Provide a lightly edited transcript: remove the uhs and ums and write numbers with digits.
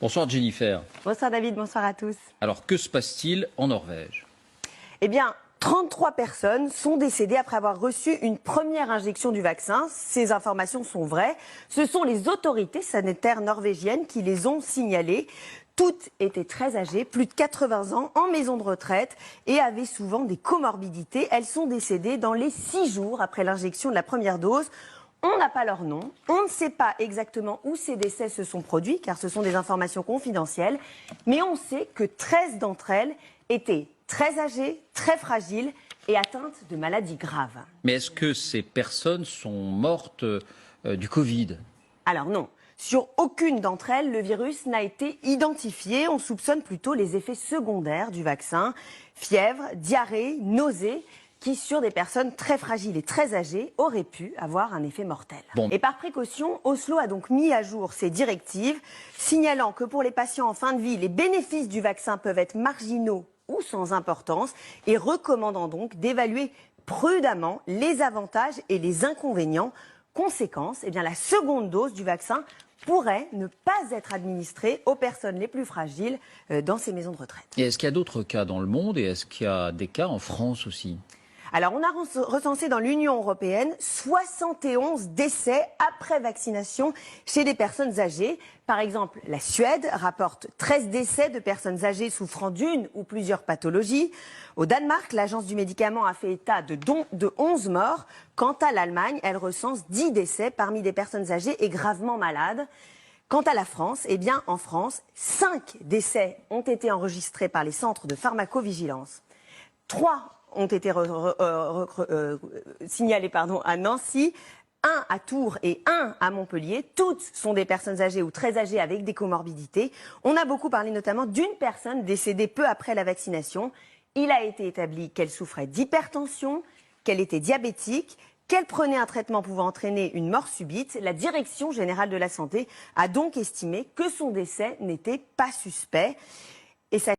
Bonsoir Jennifer. Bonsoir David, bonsoir à tous. Alors que se passe-t-il en Norvège? Eh bien, 33 personnes sont décédées après avoir reçu une première injection du vaccin. Ces informations sont vraies. Ce sont les autorités sanitaires norvégiennes qui les ont signalées. Toutes étaient très âgées, plus de 80 ans, en maison de retraite et avaient souvent des comorbidités. Elles sont décédées dans les 6 jours après l'injection de la première dose. On n'a pas leur nom, on ne sait pas exactement où ces décès se sont produits, car ce sont des informations confidentielles, mais on sait que 13 d'entre elles étaient très âgées, très fragiles et atteintes de maladies graves. Mais est-ce que ces personnes sont mortes du Covid? Alors non, sur aucune d'entre elles, le virus n'a été identifié. On soupçonne plutôt les effets secondaires du vaccin, fièvre, diarrhée, nausées, qui, sur des personnes très fragiles et très âgées, auraient pu avoir un effet mortel. Et par précaution, Oslo a donc mis à jour ses directives, signalant que pour les patients en fin de vie, les bénéfices du vaccin peuvent être marginaux ou sans importance, et recommandant donc d'évaluer prudemment les avantages et les inconvénients. Conséquence, eh bien, la seconde dose du vaccin pourrait ne pas être administrée aux personnes les plus fragiles dans ces maisons de retraite. Et est-ce qu'il y a d'autres cas dans le monde et est-ce qu'il y a des cas en France aussi? Alors, on a recensé dans l'Union européenne 71 décès après vaccination chez des personnes âgées. Par exemple, la Suède rapporte 13 décès de personnes âgées souffrant d'une ou plusieurs pathologies. Au Danemark, l'agence du médicament a fait état de 11 morts. Quant à l'Allemagne, elle recense 10 décès parmi des personnes âgées et gravement malades. Quant à la France, eh bien, en France, 5 décès ont été enregistrés par les centres de pharmacovigilance. 3 ont été signalés à Nancy, 1 à Tours et 1 à Montpellier. Toutes sont des personnes âgées ou très âgées avec des comorbidités. On a beaucoup parlé notamment d'une personne décédée peu après la vaccination. Il a été établi qu'elle souffrait d'hypertension, qu'elle était diabétique, qu'elle prenait un traitement pouvant entraîner une mort subite. La Direction générale de la santé a donc estimé que son décès n'était pas suspect. Et ça